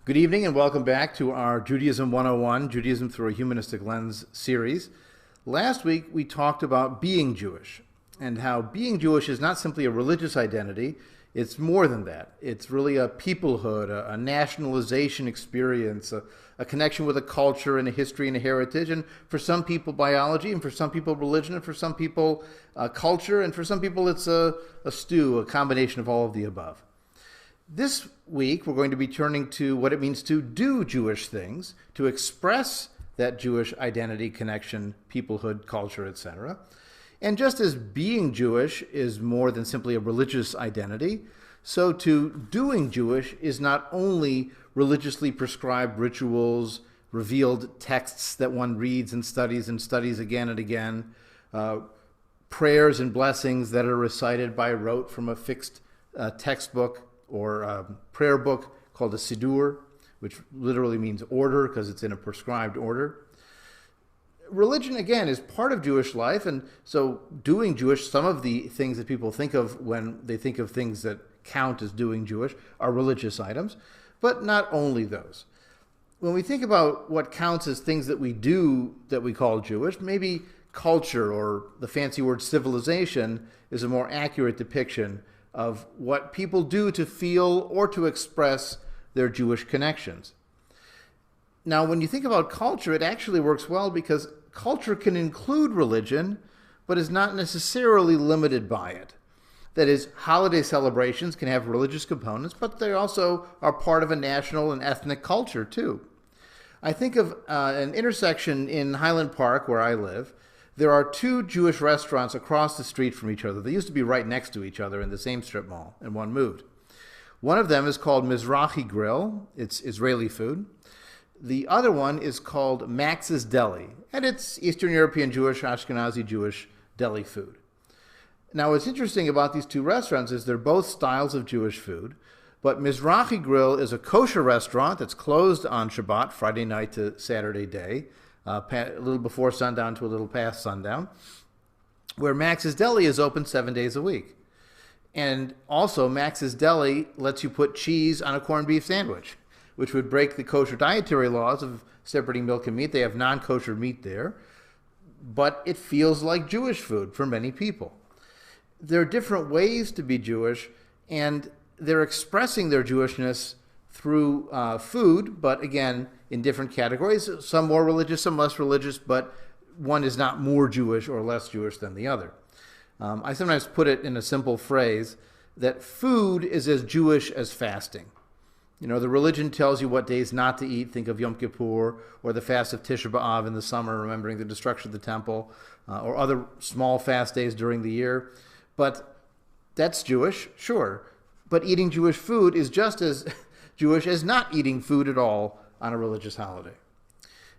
Good evening and welcome back to our Judaism 101, Judaism Through a Humanistic Lens series. Last week we talked about being Jewish and how being Jewish is not simply a religious identity, it's more than that. It's really a peoplehood, a nationalization experience, a connection with a culture and a history and a heritage, and for some people biology, and for some people religion, and for some people culture, and for some people it's a stew, a combination of all of the above. This week, we're going to be turning to what it means to do Jewish things, to express that Jewish identity, connection, peoplehood, culture, etc. And just as being Jewish is more than simply a religious identity, so too doing Jewish is not only religiously prescribed rituals, revealed texts that one reads and studies again and again, prayers and blessings that are recited by rote from a fixed textbook, or a prayer book called a Siddur, which literally means order because it's in a prescribed order. Religion, again, is part of Jewish life, and so doing Jewish, some of the things that people think of when they think of things that count as doing Jewish are religious items, but not only those. When we think about what counts as things that we do that we call Jewish, maybe culture or the fancy word civilization is a more accurate depiction of what people do to feel or to express their Jewish connections. Now, when you think about culture, it actually works well because culture can include religion, but is not necessarily limited by it. That is, holiday celebrations can have religious components, but they also are part of a national and ethnic culture, too. I think of an intersection in Highland Park, where I live. There are two Jewish restaurants across the street from each other. They used to be right next to each other in the same strip mall, and one moved. One of them is called Mizrahi Grill. It's Israeli food. The other one is called Max's Deli, and it's Eastern European Jewish, Ashkenazi Jewish deli food. Now, what's interesting about these two restaurants is they're both styles of Jewish food, but Mizrahi Grill is a kosher restaurant that's closed on Shabbat, Friday night to Saturday day, a little before sundown to a little past sundown, where Max's Deli is open 7 days a week. And also, Max's Deli lets you put cheese on a corned beef sandwich, which would break the kosher dietary laws of separating milk and meat. They have non-kosher meat there, but it feels like Jewish food for many people. There are different ways to be Jewish, and they're expressing their Jewishness through food, but again, in different categories, some more religious, some less religious, but one is not more Jewish or less Jewish than the other. I sometimes put it in a simple phrase that food is as Jewish as fasting. You know, the religion tells you what days not to eat. Think of Yom Kippur or the fast of Tisha B'Av in the summer, remembering the destruction of the temple, or other small fast days during the year. But that's Jewish, sure. But eating Jewish food is just as Jewish as not eating food at all on a religious holiday.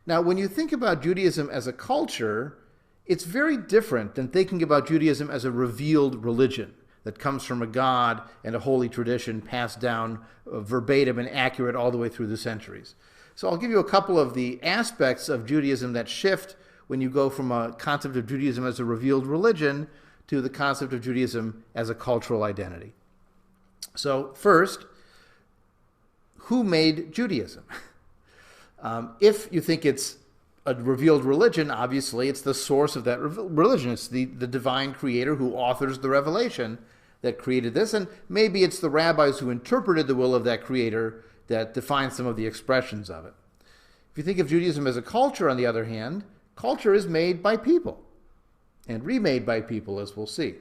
Now, when you think about Judaism as a culture, it's very different than thinking about Judaism as a revealed religion that comes from a God and a holy tradition passed down verbatim and accurate all the way through the centuries. So I'll give you a couple of the aspects of Judaism that shift when you go from a concept of Judaism as a revealed religion to the concept of Judaism as a cultural identity. So first, who made Judaism? If you think it's a revealed religion, obviously it's the source of that religion. It's the divine creator who authors the revelation that created this, and maybe it's the rabbis who interpreted the will of that creator that define some of the expressions of it. If you think of Judaism as a culture, on the other hand, culture is made by people and remade by people, as we'll see.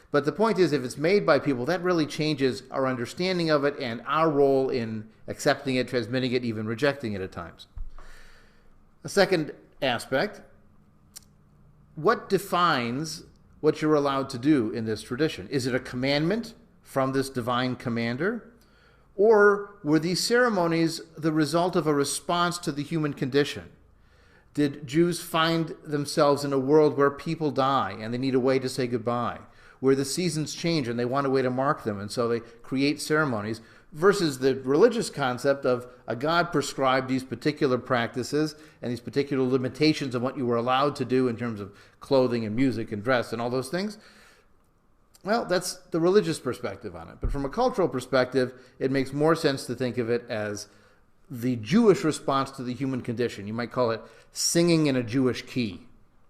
But the point is, if it's made by people, that really changes our understanding of it and our role in accepting it, transmitting it, even rejecting it at times. A second aspect, what defines what you're allowed to do in this tradition? Is it a commandment from this divine commander? Or were these ceremonies the result of a response to the human condition? Did Jews find themselves in a world where people die and they need a way to say goodbye, where the seasons change and they want a way to mark them, and so they create ceremonies, versus the religious concept of a God prescribed these particular practices and these particular limitations of what you were allowed to do in terms of clothing and music and dress and all those things? Well, that's the religious perspective on it. But from a cultural perspective, it makes more sense to think of it as the Jewish response to the human condition. You might call it singing in a Jewish key,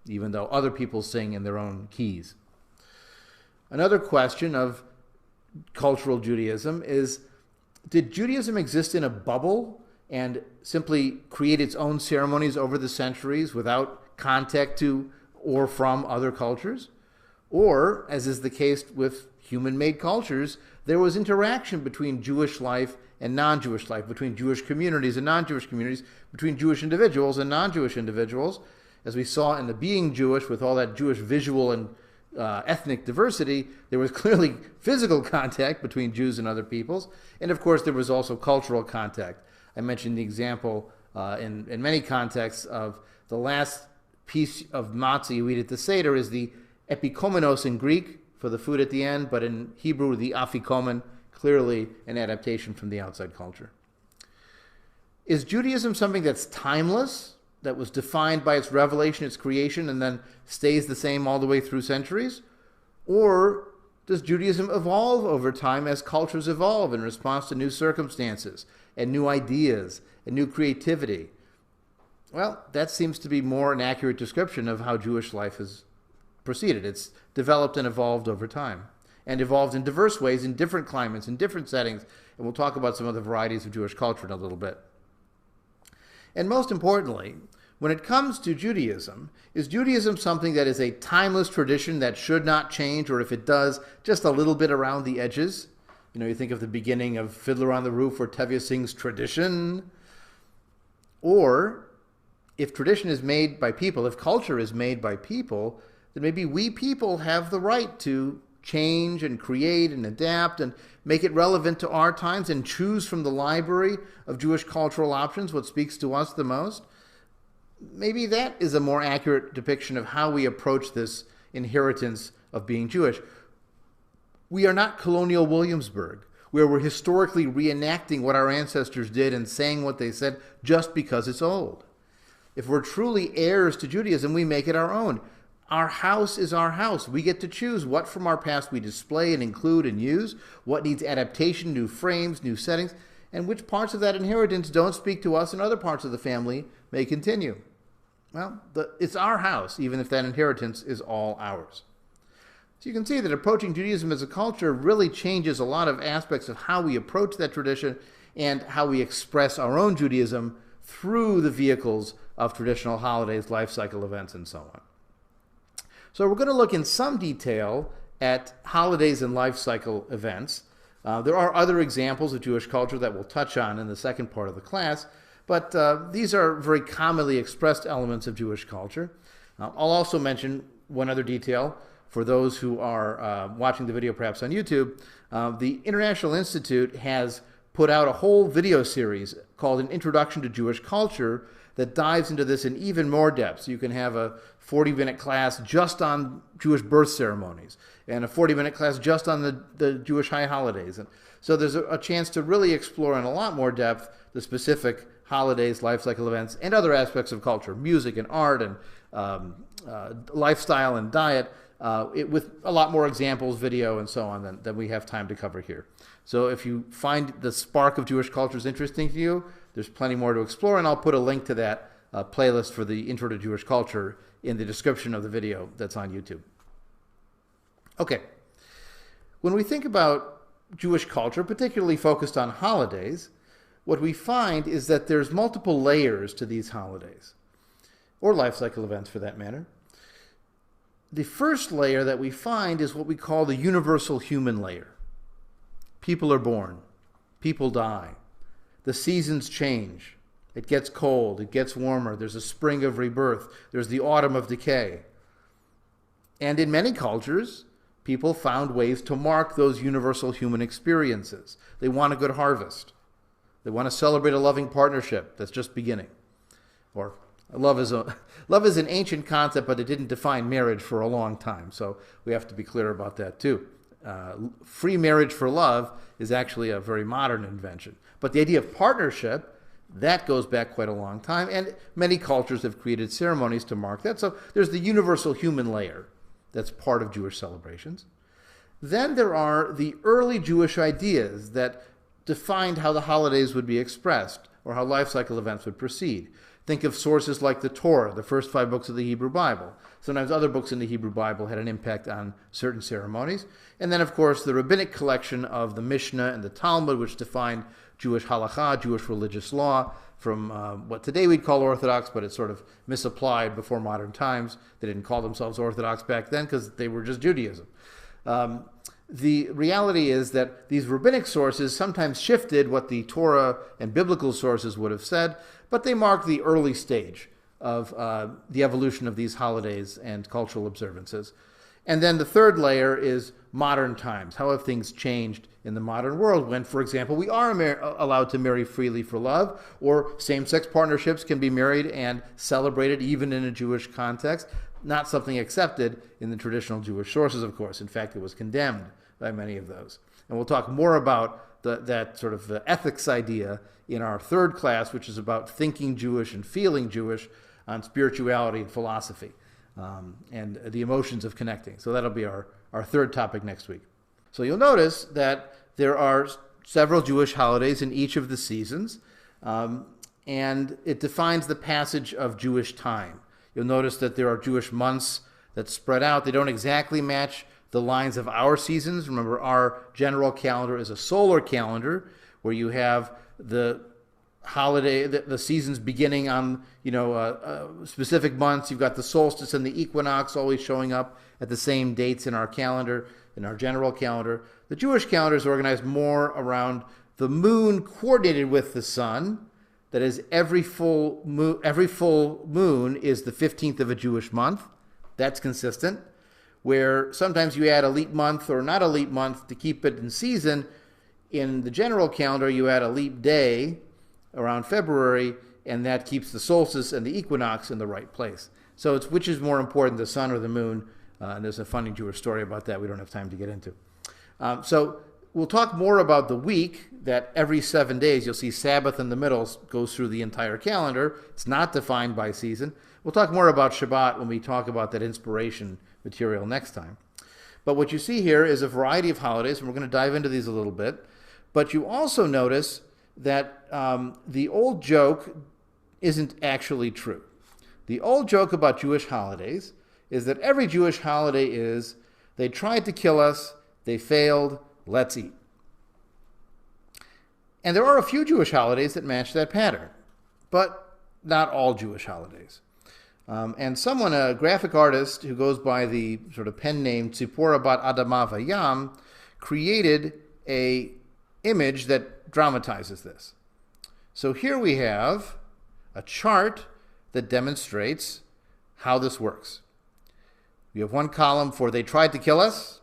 even though other people sing in their own keys. Another question of cultural Judaism is, did Judaism exist in a bubble and simply create its own ceremonies over the centuries without contact to or from other cultures? Or, as is the case with human-made cultures, there was interaction between Jewish life and non-Jewish life, between Jewish communities and non-Jewish communities, between Jewish individuals and non-Jewish individuals. As we saw in the Being Jewish, with all that Jewish visual and ethnic diversity, there was clearly physical contact between Jews and other peoples. And of course, there was also cultural contact. I mentioned the example in many contexts of the last piece of matzah you eat at the Seder is the epikomenos in Greek for the food at the end, but in Hebrew, the afikomen, clearly an adaptation from the outside culture. Is Judaism something that's timeless, that was defined by its revelation, its creation, and then stays the same all the way through centuries? Or does Judaism evolve over time as cultures evolve in response to new circumstances and new ideas and new creativity? Well, that seems to be more an accurate description of how Jewish life has proceeded. It's developed and evolved over time, and evolved in diverse ways in different climates, in different settings, and we'll talk about some of the varieties of Jewish culture in a little bit. And most importantly, when it comes to Judaism, is Judaism something that is a timeless tradition that should not change, or if it does, just a little bit around the edges? You know, you think of the beginning of Fiddler on the Roof or Tevye sings tradition. Or if tradition is made by people, if culture is made by people, then maybe we people have the right to change and create and adapt and make it relevant to our times and choose from the library of Jewish cultural options what speaks to us the most. Maybe that is a more accurate depiction of how we approach this inheritance of being Jewish. We are not colonial Williamsburg, where we're historically reenacting what our ancestors did and saying what they said just because it's old. If we're truly heirs to Judaism, we make it our own. Our house is our house. We get to choose what from our past we display and include and use, what needs adaptation, new frames, new settings, and which parts of that inheritance don't speak to us and other parts of the family may continue. Well, it's our house, even if that inheritance is all ours. So you can see that approaching Judaism as a culture really changes a lot of aspects of how we approach that tradition and how we express our own Judaism through the vehicles of traditional holidays, life cycle events, and so on. So we're going to look in some detail at holidays and life cycle events. There are other examples of Jewish culture that we'll touch on in the second part of the class, but these are very commonly expressed elements of Jewish culture. I'll also mention one other detail for those who are watching the video perhaps on YouTube. The International Institute has put out a whole video series called An Introduction to Jewish Culture that dives into this in even more depth. So you can have a 40-minute class just on Jewish birth ceremonies and a 40-minute class just on the Jewish high holidays. And so there's a chance to really explore in a lot more depth the specific holidays, life cycle events, and other aspects of culture, music and art and lifestyle and diet, with a lot more examples, video, and so on than we have time to cover here. So if you find the spark of Jewish culture is interesting to you, there's plenty more to explore, and I'll put a link to that playlist for the Intro to Jewish Culture in the description of the video that's on YouTube. Okay. When we think about Jewish culture, particularly focused on holidays, what we find is that there's multiple layers to these holidays, or life cycle events for that matter. The first layer that we find is what we call the universal human layer. People are born. People die. The seasons change. It gets cold. It gets warmer. There's a spring of rebirth. There's the autumn of decay. And in many cultures, people found ways to mark those universal human experiences. They want a good harvest. They want to celebrate a loving partnership that's just beginning. Or love is an ancient concept, but it didn't define marriage for a long time. So we have to be clear about that too. Free marriage for love is actually a very modern invention. But the idea of partnership, that goes back quite a long time, and many cultures have created ceremonies to mark that. So there's the universal human layer that's part of Jewish celebrations. Then there are the early Jewish ideas that defined how the holidays would be expressed. or how life cycle events would proceed. Think of sources like the Torah, the first 5 books of the Hebrew Bible. Sometimes other books in the Hebrew Bible had an impact on certain ceremonies. And then, of course, the rabbinic collection of the Mishnah and the Talmud, which defined Jewish halakha, Jewish religious law, from what today we'd call Orthodox, but it's sort of misapplied before modern times. They didn't call themselves Orthodox back then because they were just Judaism. The reality is that these rabbinic sources sometimes shifted what the Torah and biblical sources would have said, but they mark the early stage of the evolution of these holidays and cultural observances. And then the third layer is modern times. How have things changed in the modern world when, for example, we are allowed to marry freely for love, or same-sex partnerships can be married and celebrated even in a Jewish context? Not something accepted in the traditional Jewish sources, of course. In fact, it was condemned by many of those. And we'll talk more about that sort of ethics idea in our third class, which is about thinking Jewish and feeling Jewish on spirituality and philosophy and the emotions of connecting. So that'll be our third topic next week. So you'll notice that there are several Jewish holidays in each of the seasons, and it defines the passage of Jewish time. You'll notice that there are Jewish months that spread out. They don't exactly match the lines of our seasons. Remember, our general calendar is a solar calendar where you have the holiday, the seasons beginning on specific months. You've got the solstice and the equinox always showing up at the same dates in our calendar, in our general calendar. The Jewish calendar is organized more around the moon coordinated with the sun. That is, every full moon is the 15th of a Jewish month. That's consistent. Where sometimes you add a leap month or not a leap month to keep it in season. In the general calendar, you add a leap day around February, and that keeps the solstice and the equinox in the right place. So it's which is more important, the sun or the moon? And there's a funny Jewish story about that we don't have time to get into. So we'll talk more about the week, that every 7 days you'll see Sabbath in the middle goes through the entire calendar. It's not defined by season. We'll talk more about Shabbat when we talk about that inspiration material next time. But what you see here is a variety of holidays, and we're going to dive into these a little bit. But you also notice that the old joke isn't actually true. The old joke about Jewish holidays is that every Jewish holiday is, they tried to kill us, they failed, let's eat. And there are a few Jewish holidays that match that pattern, but not all Jewish holidays. And someone, a graphic artist who goes by the sort of pen name Tzipora Bat Adama Vayam, created a image that dramatizes this. So here we have a chart that demonstrates how this works. We have one column for they tried to kill us,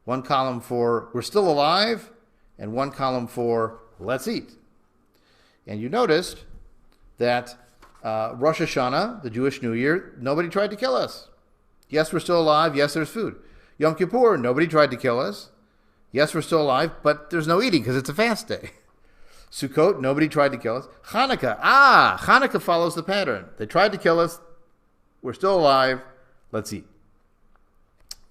one column for we're still alive, and one column for let's eat. And you noticed that Rosh Hashanah, the Jewish New Year, nobody tried to kill us. Yes, we're still alive. Yes, there's food. Yom Kippur, nobody tried to kill us. Yes, we're still alive, but there's no eating because it's a fast day. Sukkot, nobody tried to kill us. Hanukkah follows the pattern. They tried to kill us. We're still alive. Let's eat.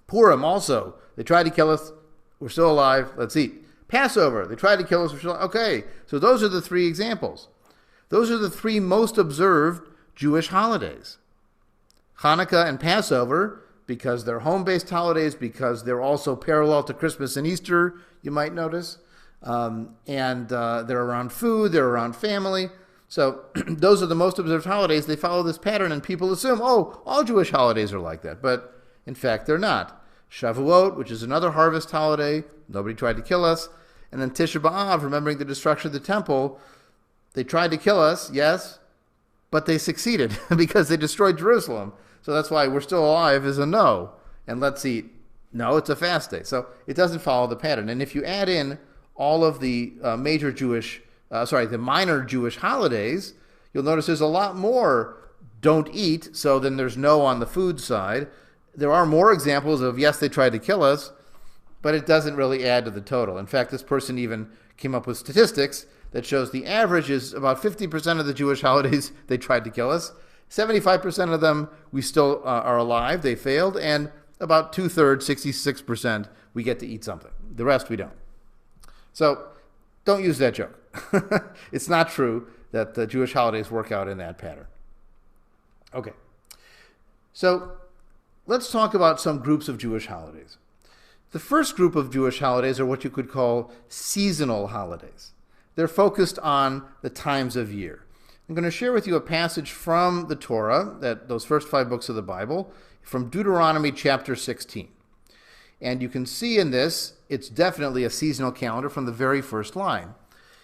Purim also, they tried to kill us. We're still alive. Let's eat. Passover, they tried to kill us. We're still alive. Okay, so those are the three examples. Those are the three most observed Jewish holidays. Hanukkah and Passover, because they're home-based holidays, because they're also parallel to Christmas and Easter, you might notice. And they're around food, they're around family. So those are the most observed holidays. They follow this pattern, and people assume, oh, all Jewish holidays are like that. But in fact, they're not. Shavuot, which is another harvest holiday, nobody tried to kill us. And then Tisha B'Av, remembering the destruction of the temple, they tried to kill us, yes, but they succeeded because they destroyed Jerusalem. So that's why we're still alive is a no. And let's eat. No, it's a fast day. So it doesn't follow the pattern. And if you add in all of the the minor Jewish holidays, you'll notice there's a lot more don't eat, so then there's no on the food side. There are more examples of, yes, they tried to kill us, but it doesn't really add to the total. In fact, this person even came up with statistics that shows the average is about 50% of the Jewish holidays they tried to kill us. 75% of them we still are alive, they failed, and about 2/3, 66%, we get to eat something. The rest we don't. So don't use that joke. It's not true. that the Jewish holidays work out in that pattern. Okay, so let's talk about some groups of Jewish holidays. The first group of Jewish holidays are what you could call seasonal holidays. They're focused on the times of year. I'm going to share with you a passage from the Torah, those first 5 books of the Bible, from Deuteronomy chapter 16. And you can see in this, it's definitely a seasonal calendar from the very first line.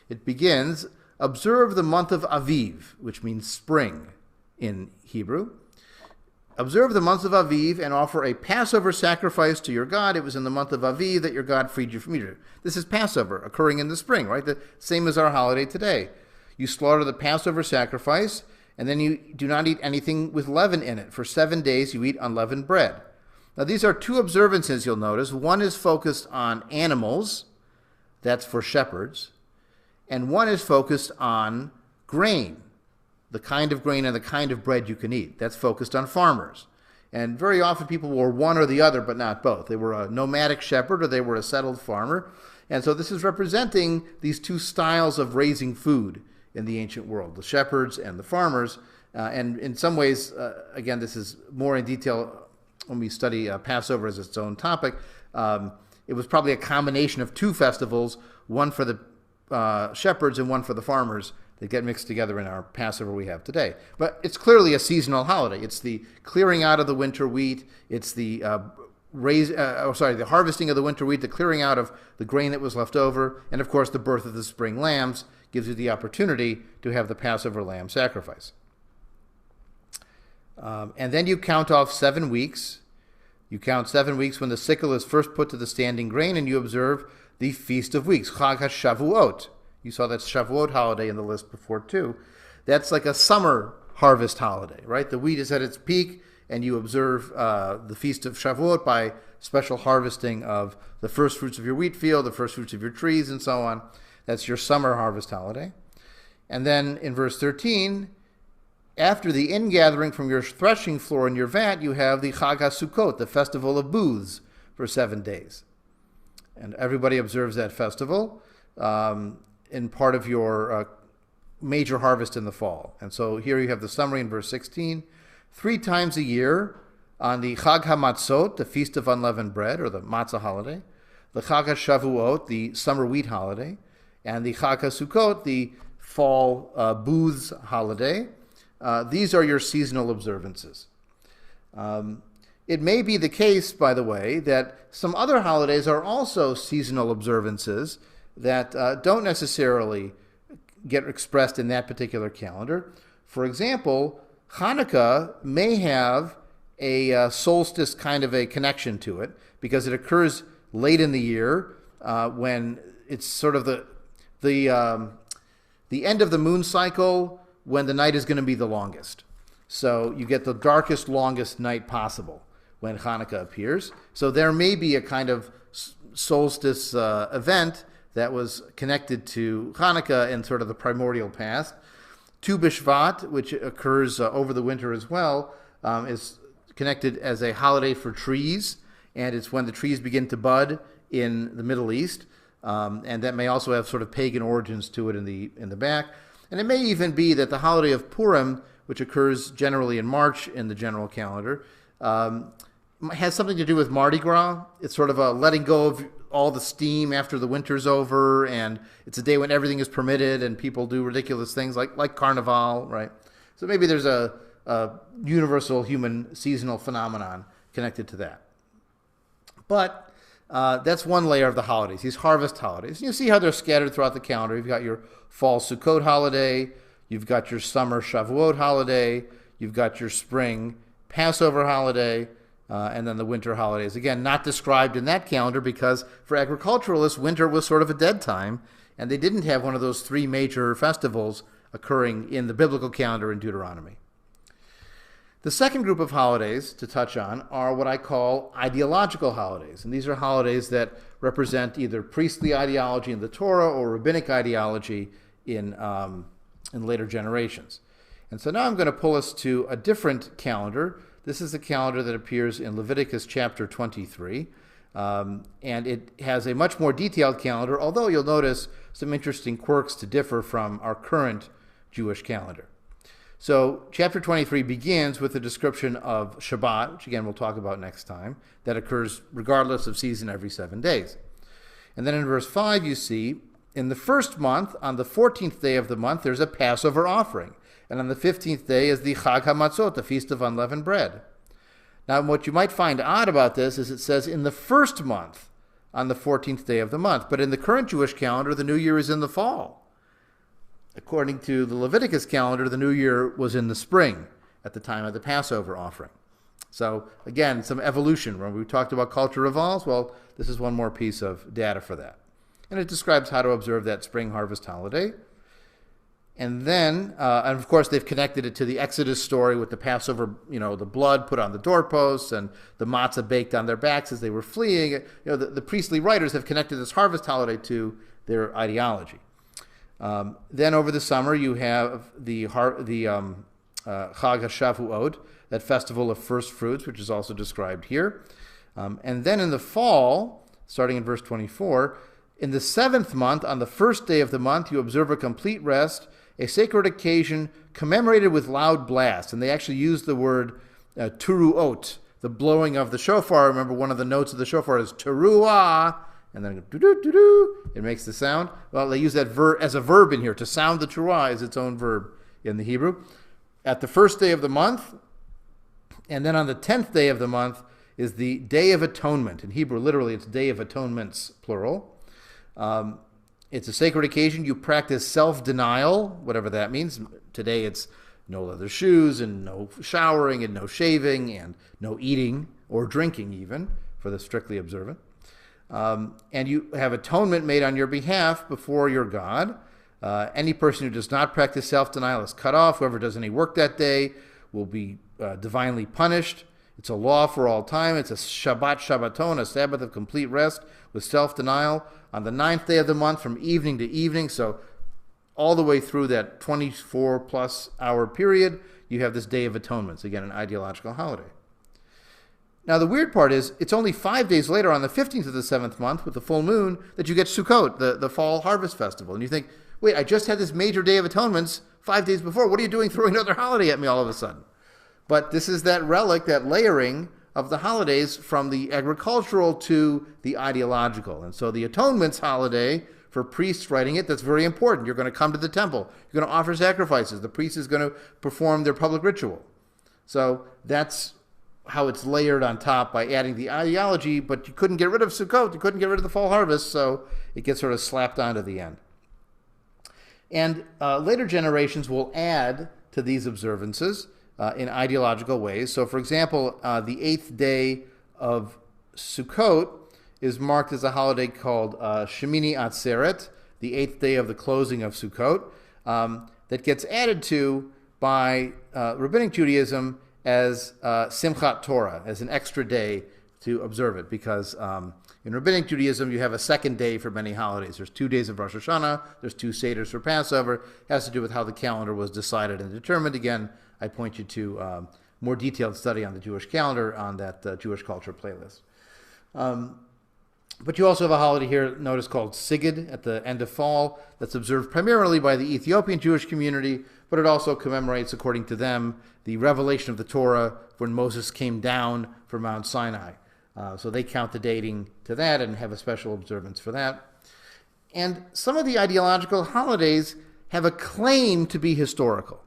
It begins, observe the month of Aviv, which means spring in Hebrew. Observe the month of Aviv and offer a Passover sacrifice to your God. It was in the month of Aviv that your God freed you from Egypt. This is Passover, occurring in the spring, right? The same as our holiday today. You slaughter the Passover sacrifice, and then you do not eat anything with leaven in it. For 7 days you eat unleavened bread. Now these are 2 observances you'll notice. One is focused on animals, that's for shepherds, and one is focused on grain, the kind of grain and the kind of bread you can eat. That's focused on farmers. And very often people were one or the other, but not both. They were a nomadic shepherd or they were a settled farmer. And so this is representing these 2 styles of raising food in the ancient world, the shepherds and the farmers. And in some ways, again, this is more in detail when we study Passover as its own topic. It was probably a combination of 2 festivals, one for the shepherds and one for the farmers, that get mixed together in our Passover we have today. But it's clearly a seasonal holiday. It's the clearing out of the winter wheat. It's the the harvesting of the winter wheat, the clearing out of the grain that was left over, and of course the birth of the spring lambs gives you the opportunity to have the Passover lamb sacrifice. And then you count off 7 weeks. You count 7 weeks when the sickle is first put to the standing grain, and you observe the Feast of Weeks, Chag HaShavuot. You saw that Shavuot holiday in the list before too. That's like a summer harvest holiday, right? The wheat is at its peak, and you observe the Feast of Shavuot by special harvesting of the first fruits of your wheat field, the first fruits of your trees, and so on. That's your summer harvest holiday. And then in verse 13, after the ingathering from your threshing floor in your vat, you have the Chag HaSukkot, the festival of booths, for 7 days. And everybody observes that festival in part of your major harvest in the fall. And so here you have the summary in verse 16. 3 times a year on the Chag HaMatzot, the Feast of Unleavened Bread, or the Matzah holiday, the Chag HaShavuot, the summer wheat holiday, and the Chag HaSukkot, the fall booths holiday. These are your seasonal observances. It may be the case, by the way, that some other holidays are also seasonal observances that don't necessarily get expressed in that particular calendar. For example, Hanukkah may have a solstice kind of a connection to it because it occurs late in the year when it's sort of the end of the moon cycle when the night is going to be the longest. So you get the darkest, longest night possible when Hanukkah appears. So there may be a kind of solstice event that was connected to Hanukkah in sort of the primordial past. Tu B'Shvat, which occurs over the winter as well, is connected as a holiday for trees, and it's when the trees begin to bud in the Middle East, and that may also have sort of pagan origins to it in the back. And it may even be that the holiday of Purim, which occurs generally in March in the general calendar, has something to do with Mardi Gras. It's sort of a letting go of all the steam after the winter's over, and it's a day when everything is permitted and people do ridiculous things like Carnival, right? So maybe there's a universal human seasonal phenomenon connected to that. But that's one layer of the holidays, these harvest holidays. And you see how they're scattered throughout the calendar. You've got your fall Sukkot holiday, you've got your summer Shavuot holiday, you've got your spring Passover holiday, and then the winter holidays. Again, not described in that calendar because for agriculturalists, winter was sort of a dead time, and they didn't have one of those 3 major festivals occurring in the biblical calendar in Deuteronomy. The second group of holidays to touch on are what I call ideological holidays. And these are holidays that represent either priestly ideology in the Torah or rabbinic ideology in later generations. And so now I'm going to pull us to a different calendar. This is the calendar that appears in Leviticus chapter 23. And it has a much more detailed calendar, although you'll notice some interesting quirks to differ from our current Jewish calendar. So chapter 23 begins with a description of Shabbat, which again we'll talk about next time, that occurs regardless of season every 7 days. And then in verse 5 you see, in the first month, on the 14th day of the month, there's a Passover offering. And on the 15th day is the Chag HaMatzot, the Feast of Unleavened Bread. Now what you might find odd about this is it says in the first month, on the 14th day of the month. But in the current Jewish calendar, the new year is in the fall. According to the Leviticus calendar, the new year was in the spring at the time of the Passover offering. So again, some evolution. When we talked about culture evolves, well, this is one more piece of data for that. And it describes how to observe that spring harvest holiday. And then, and of course, they've connected it to the Exodus story with the Passover, the blood put on the doorposts and the matzah baked on their backs as they were fleeing. The priestly writers have connected this harvest holiday to their ideology. Then over the summer, you have the Chag HaShavuot, that festival of first fruits, which is also described here. And then in the fall, starting in verse 24, in the 7th month, on the first day of the month, you observe a complete rest, a sacred occasion commemorated with loud blasts. And they actually use the word teruot, the blowing of the shofar. Remember, one of the notes of the shofar is teruah, and then do-do-do-do, it makes the sound. Well, they use that as a verb in here. To sound the teruah is its own verb in the Hebrew. At the first day of the month, and then on the 10th day of the month, is the Day of Atonement. In Hebrew, literally, it's Day of Atonements, plural. It's a sacred occasion. You practice self-denial, whatever that means. Today it's no leather shoes and no showering and no shaving and no eating or drinking even for the strictly observant. And you have atonement made on your behalf before your God. Any person who does not practice self-denial is cut off. Whoever does any work that day will be divinely punished. It's a law for all time. It's a Shabbat Shabbaton, a Sabbath of complete rest with self-denial on the 9th day of the month from evening to evening. So all the way through that 24-plus hour period, you have this Day of Atonements, again, an ideological holiday. Now, the weird part is it's only 5 days later on the 15th of the 7th month with the full moon that you get Sukkot, the fall harvest festival. And you think, wait, I just had this major Day of Atonements 5 days before. What are you doing throwing another holiday at me all of a sudden? But this is that relic, that layering of the holidays from the agricultural to the ideological. And so the Atonements holiday, for priests writing it, that's very important. You're going to come to the temple. You're going to offer sacrifices. The priest is going to perform their public ritual. So that's how it's layered on top by adding the ideology, but you couldn't get rid of Sukkot. You couldn't get rid of the fall harvest, so it gets sort of slapped onto the end. And later generations will add to these observances in ideological ways. So, for example, the 8th day of Sukkot is marked as a holiday called Shemini Atzeret, the 8th day of the closing of Sukkot, that gets added to by Rabbinic Judaism as Simchat Torah, as an extra day to observe it, because in Rabbinic Judaism you have a second day for many holidays. There's 2 days of Rosh Hashanah, there's 2 Seders for Passover. It has to do with how the calendar was decided and determined. Again, I point you to more detailed study on the Jewish calendar on that Jewish culture playlist. But you also have a holiday here, notice, called Sigid at the end of fall, that's observed primarily by the Ethiopian Jewish community, but it also commemorates, according to them, the revelation of the Torah when Moses came down from Mount Sinai. So they count the dating to that and have a special observance for that. And some of the ideological holidays have a claim to be historical.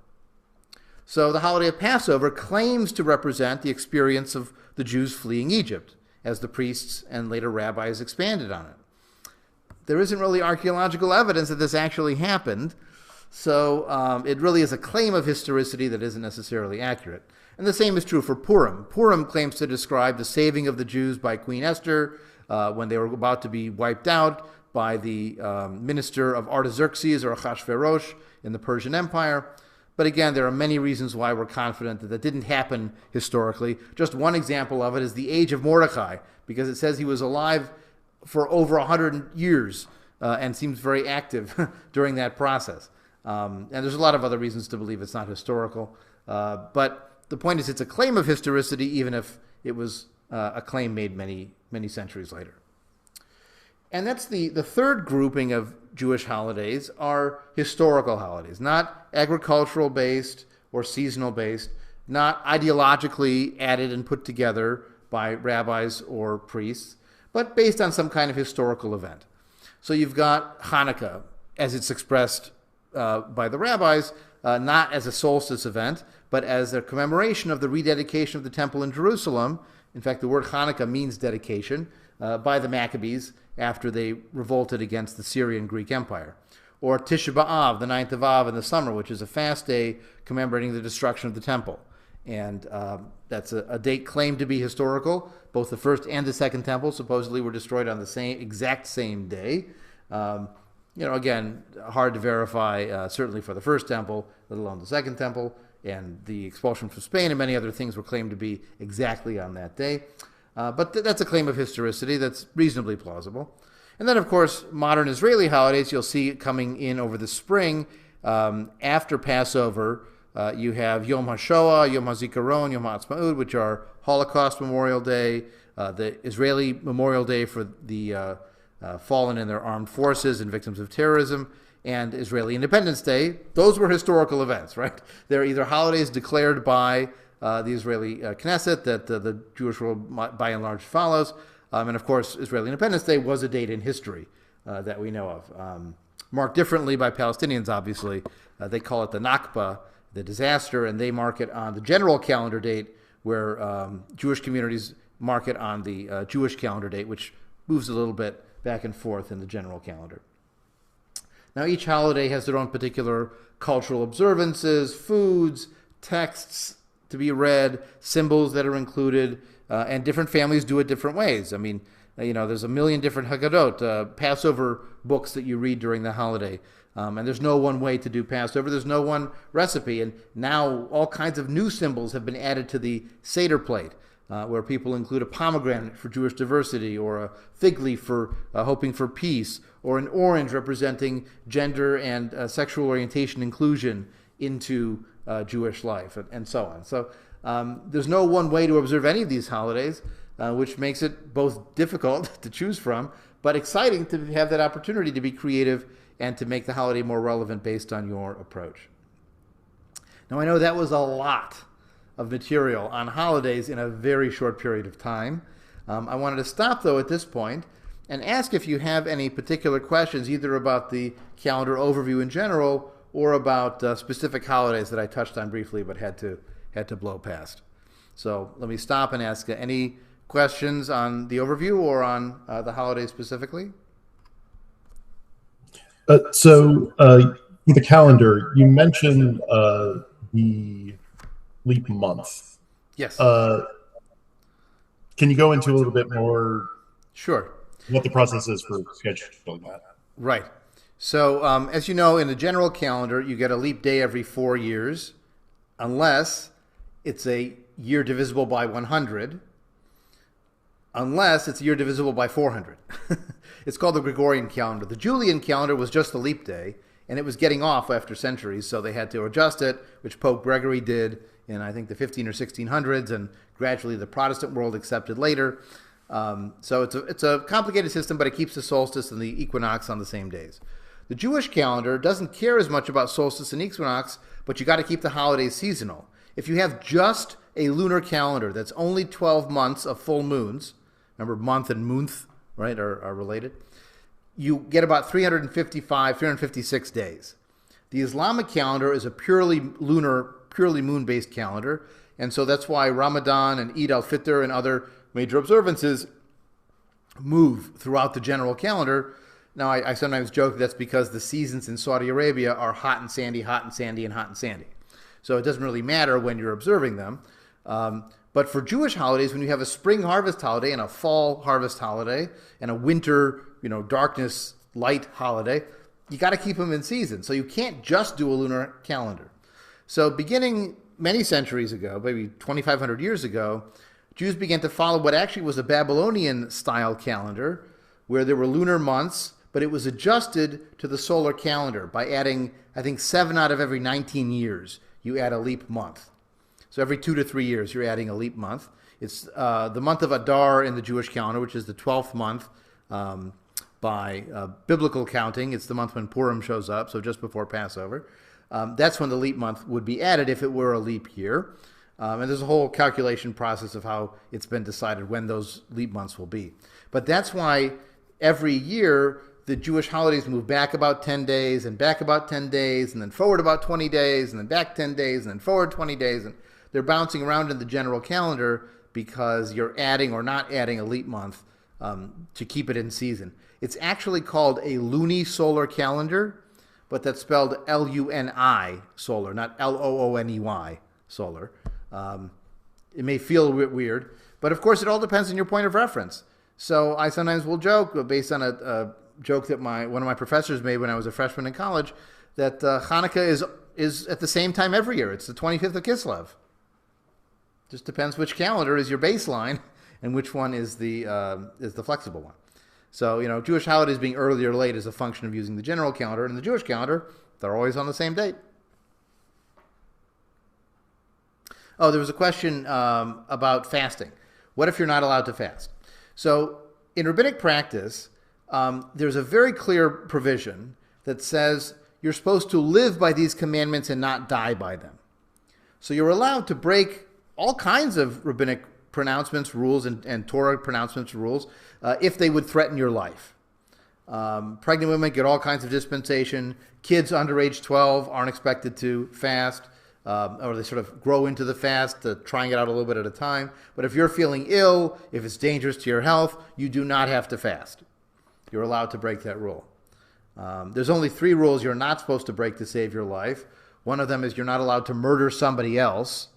So the holiday of Passover claims to represent the experience of the Jews fleeing Egypt, as the priests and later rabbis expanded on it. There isn't really archaeological evidence that this actually happened, so it really is a claim of historicity that isn't necessarily accurate. And the same is true for Purim. Purim claims to describe the saving of the Jews by Queen Esther when they were about to be wiped out by the minister of Artaxerxes or Achashverosh in the Persian Empire. But again, there are many reasons why we're confident that that didn't happen historically. Just one example of it is the age of Mordecai, because it says he was alive for over 100 years and seems very active during that process. And there's a lot of other reasons to believe it's not historical. But the point is it's a claim of historicity, even if it was a claim made many, many centuries later. And that's the third grouping of Jewish holidays are historical holidays, not agricultural based or seasonal based, not ideologically added and put together by rabbis or priests, but based on some kind of historical event. So you've got Hanukkah, as it's expressed by the rabbis, not as a solstice event, but as a commemoration of the rededication of the temple in Jerusalem. In fact, the word Hanukkah means dedication by the Maccabees after they revolted against the Syrian Greek Empire. Or Tisha B'Av, the 9th of Av in the summer, which is a fast day commemorating the destruction of the temple. And that's a date claimed to be historical. Both the first and the second temple supposedly were destroyed on the exact same day. Again, hard to verify, certainly for the first temple, let alone the second temple. And the expulsion from Spain and many other things were claimed to be exactly on that day. But that's a claim of historicity that's reasonably plausible. And then, of course, modern Israeli holidays, you'll see coming in over the spring. After Passover, you have Yom HaShoah, Yom HaZikaron, Yom HaAtzmaut, which are Holocaust Memorial Day, the Israeli Memorial Day for the fallen in their armed forces and victims of terrorism, and Israeli Independence Day. Those were historical events, right? They're either holidays declared by the Israeli Knesset that the Jewish world, by and large, follows. And of course, Israeli Independence Day was a date in history that we know of. Marked differently by Palestinians, obviously. They call it the Nakba, the disaster, and they mark it on the general calendar date, where Jewish communities mark it on the Jewish calendar date, which moves a little bit back and forth in the general calendar. Now, each holiday has their own particular cultural observances, foods, texts to be read, symbols that are included, and different families do it different ways. I mean, there's a million different Haggadot, Passover books that you read during the holiday. And there's no one way to do Passover. There's no one recipe. And now all kinds of new symbols have been added to the Seder plate, where people include a pomegranate for Jewish diversity, or a fig leaf for hoping for peace, or an orange representing gender and sexual orientation inclusion into Jewish life, and so on. So there's no one way to observe any of these holidays, which makes it both difficult to choose from, but exciting to have that opportunity to be creative and to make the holiday more relevant based on your approach. Now, I know that was a lot of material on holidays in a very short period of time. I wanted to stop, though, at this point and ask if you have any particular questions, either about the calendar overview in general or about specific holidays that I touched on briefly but had to blow past. So let me stop and ask any questions on the overview or on the holidays specifically. So the calendar, you mentioned the leap month. Yes. Can you go into a little bit more? Sure. What the process is for scheduling that? Right. So as you know, in the general calendar, you get a leap day every 4 years, unless it's a year divisible by 100, unless it's a year divisible by 400. It's called the Gregorian calendar. The Julian calendar was just the leap day, and it was getting off after centuries, so they had to adjust it, which Pope Gregory did in, I think, the 15 or 1600s, and gradually the Protestant world accepted later. So it's a complicated system, but it keeps the solstice and the equinox on the same days. The Jewish calendar doesn't care as much about solstice and equinox, but you got to keep the holidays seasonal. If you have just a lunar calendar that's only 12 months of full moons, remember month and month, right, are related, you get about 356 days. The Islamic calendar is a purely lunar, purely moon-based calendar, and so that's why Ramadan and Eid al-Fitr and other major observances move throughout the general calendar. Now, I sometimes joke that's because the seasons in Saudi Arabia are hot and sandy, hot and sandy, and hot and sandy. So it doesn't really matter when you're observing them. But for Jewish holidays, when you have a spring harvest holiday and a fall harvest holiday and a winter, darkness light holiday, you got to keep them in season. So you can't just do a lunar calendar. So beginning many centuries ago, maybe 2,500 years ago, Jews began to follow what actually was a Babylonian-style calendar, where there were lunar months, but it was adjusted to the solar calendar by adding, I think, 7 out of every 19 years, you add a leap month. So every 2 to 3 years, you're adding a leap month. It's the month of Adar in the Jewish calendar, which is the 12th month by biblical counting. It's the month when Purim shows up, so just before Passover. That's when the leap month would be added if it were a leap year. And there's a whole calculation process of how it's been decided when those leap months will be. But that's why every year the Jewish holidays move back about 10 days and back about 10 days and then forward about 20 days and then back 10 days and then forward 20 days. And they're bouncing around in the general calendar because you're adding or not adding a leap month to keep it in season. It's actually called a lunisolar calendar, but that's spelled L-U-N-I solar, not L-O-O-N-E-Y solar. It may feel a bit weird, but of course it all depends on your point of reference. So I sometimes will joke, based on a joke that one of my professors made when I was a freshman in college, that Hanukkah is at the same time every year. It's the 25th of Kislev. Just depends which calendar is your baseline and which one is the flexible one. So, Jewish holidays being early or late is a function of using the general calendar. And the Jewish calendar, they're always on the same date. Oh, there was a question about fasting. What if you're not allowed to fast? So in rabbinic practice, there's a very clear provision that says you're supposed to live by these commandments and not die by them. So you're allowed to break all kinds of rabbinic pronouncements, rules, and Torah pronouncements, rules, if they would threaten your life. Pregnant women get all kinds of dispensation. Kids under age 12 aren't expected to fast, or they sort of grow into the fast, trying it out a little bit at a time. But if you're feeling ill, if it's dangerous to your health, you do not have to fast. You're allowed to break that rule. There's only 3 rules you're not supposed to break to save your life. One of them is you're not allowed to murder somebody else,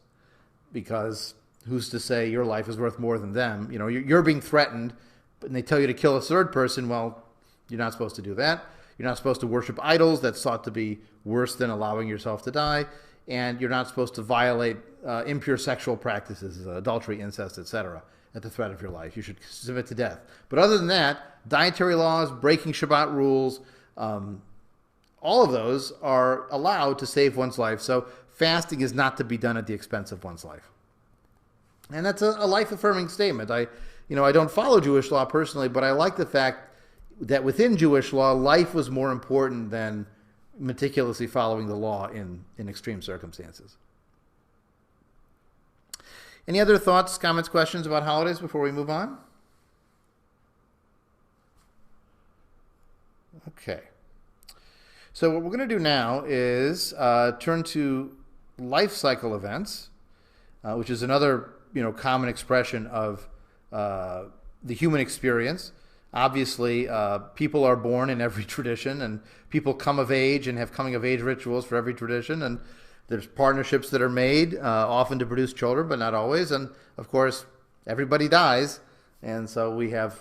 because who's to say your life is worth more than them? You're being threatened, and they tell you to kill a third person. Well, you're not supposed to do that. You're not supposed to worship idols. That's thought to be worse than allowing yourself to die. And you're not supposed to violate impure sexual practices, adultery, incest, etc., at the threat of your life. You should submit to death. But other than that, dietary laws, breaking Shabbat rules, all of those are allowed to save one's life. So fasting is not to be done at the expense of one's life. And that's a life-affirming statement. I don't follow Jewish law personally, but I like the fact that within Jewish law, life was more important than meticulously following the law in extreme circumstances. Any other thoughts, comments, questions about holidays before we move on? Okay. So what we're going to do now is turn to life cycle events, which is another common expression of the human experience. Obviously, people are born in every tradition, and people come of age and have coming of age rituals for every tradition, and there's partnerships that are made, often to produce children, but not always. And of course, everybody dies, and so we have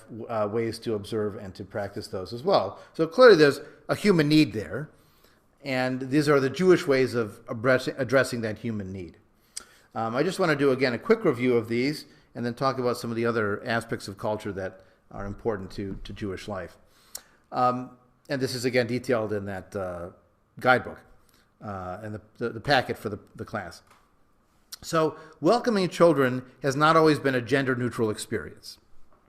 ways to observe and to practice those as well. So clearly there's a human need there, and these are the Jewish ways of addressing that human need. I just want to do, again, a quick review of these, and then talk about some of the other aspects of culture that are important to Jewish life. And this is, again, detailed in that guidebook and the packet for the class. So welcoming children has not always been a gender-neutral experience.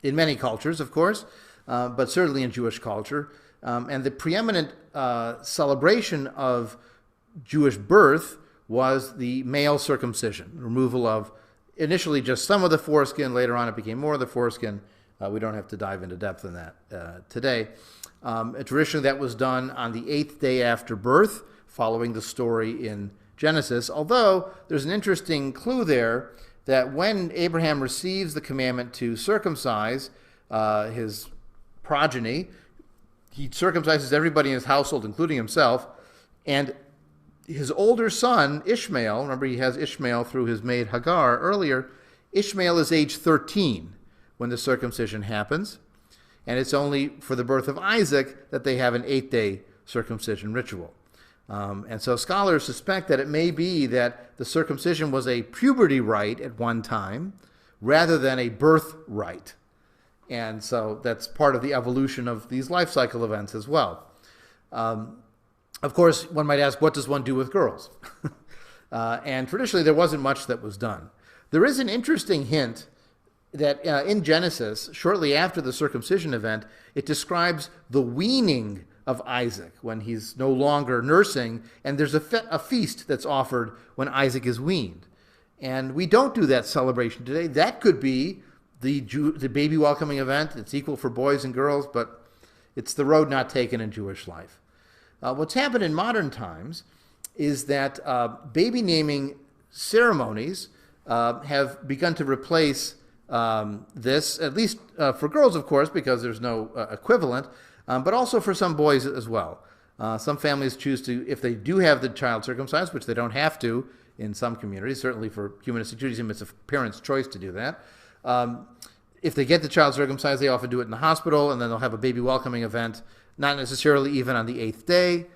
In many cultures, of course, but certainly in Jewish culture. And the preeminent celebration of Jewish birth was the male circumcision, removal of initially just some of the foreskin. Later on, it became more of the foreskin. We don't have to dive into depth in that today. Traditionally, that was done on the 8th day after birth, following the story in Genesis, although there's an interesting clue there that when Abraham receives the commandment to circumcise his progeny, he circumcises everybody in his household, including himself, and his older son, Ishmael, remember he has Ishmael through his maid Hagar earlier, Ishmael is age 13 when the circumcision happens, and it's only for the birth of Isaac that they have an 8-day circumcision ritual. And so scholars suspect that it may be that the circumcision was a puberty rite at one time rather than a birth rite. And so that's part of the evolution of these life cycle events as well. Of course, one might ask, what does one do with girls? And traditionally, there wasn't much that was done. There is an interesting hint that in Genesis, shortly after the circumcision event, it describes the weaning of Isaac when he's no longer nursing, and there's a feast that's offered when Isaac is weaned. And we don't do that celebration today. That could be the baby welcoming event. It's equal for boys and girls, but it's the road not taken in Jewish life. What's happened in modern times is that baby naming ceremonies have begun to replace this, at least for girls, of course, because there's no equivalent, but also for some boys as well. Some families choose to, if they do have the child circumcised, which they don't have to in some communities, certainly for humanistic Judaism, it's a parent's choice to do that. If they get the child circumcised, they often do it in the hospital, and then they'll have a baby welcoming event, not necessarily even on the 8th day.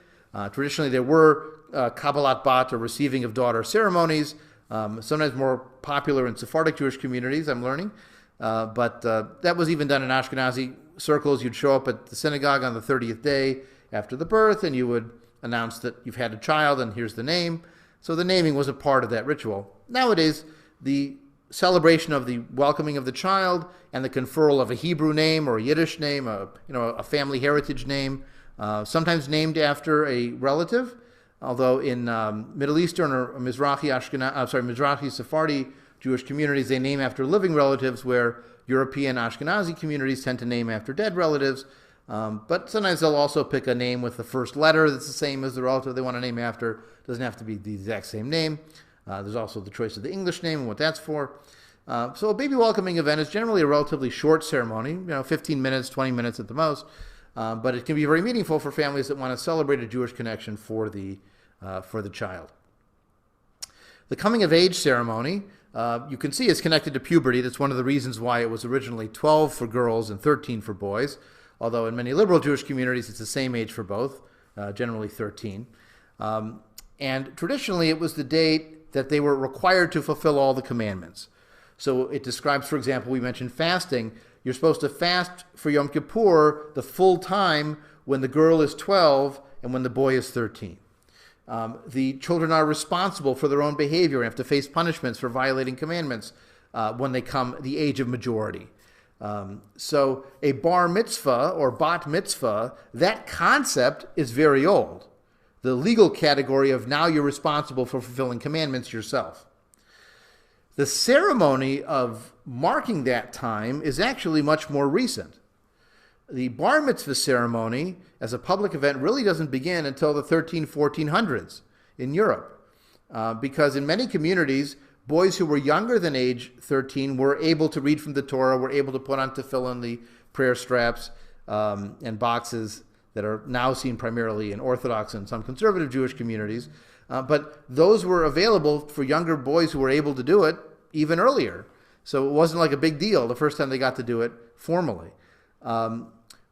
Traditionally, there were Kabbalat Bat, or receiving of daughter ceremonies, sometimes more popular in Sephardic Jewish communities, I'm learning. But that was even done in Ashkenazi circles. You'd show up at the synagogue on the 30th day after the birth, and you would announce that you've had a child, and here's the name. So the naming was a part of that ritual. Nowadays, the celebration of the welcoming of the child and the conferral of a Hebrew name or a Yiddish name, a family heritage name, sometimes named after a relative. Although in Middle Eastern or Mizrahi Sephardi Jewish communities, they name after living relatives, where European Ashkenazi communities tend to name after dead relatives. But sometimes they'll also pick a name with the first letter that's the same as the relative they want to name after. It doesn't have to be the exact same name. There's also the choice of the English name and what that's for. So a baby welcoming event is generally a relatively short ceremony, 15 minutes, 20 minutes at the most. But it can be very meaningful for families that want to celebrate a Jewish connection for the child. The coming of age ceremony, you can see, is connected to puberty. That's one of the reasons why it was originally 12 for girls and 13 for boys, although in many liberal Jewish communities it's the same age for both, generally 13. And traditionally it was the date that they were required to fulfill all the commandments. So it describes, for example, we mentioned fasting. You're supposed to fast for Yom Kippur the full time when the girl is 12 and when the boy is 13. The children are responsible for their own behavior and have to face punishments for violating commandments when they come the age of majority. So a bar mitzvah or bat mitzvah, that concept is very old. The legal category of now you're responsible for fulfilling commandments yourself. The ceremony of marking that time is actually much more recent. The bar mitzvah ceremony as a public event really doesn't begin until the 1400s in Europe, because in many communities, boys who were younger than age 13 were able to read from the Torah, were able to put on tefillin, the prayer straps, and boxes that are now seen primarily in Orthodox and some conservative Jewish communities. But those were available for younger boys who were able to do it even earlier. So it wasn't like a big deal the first time they got to do it formally.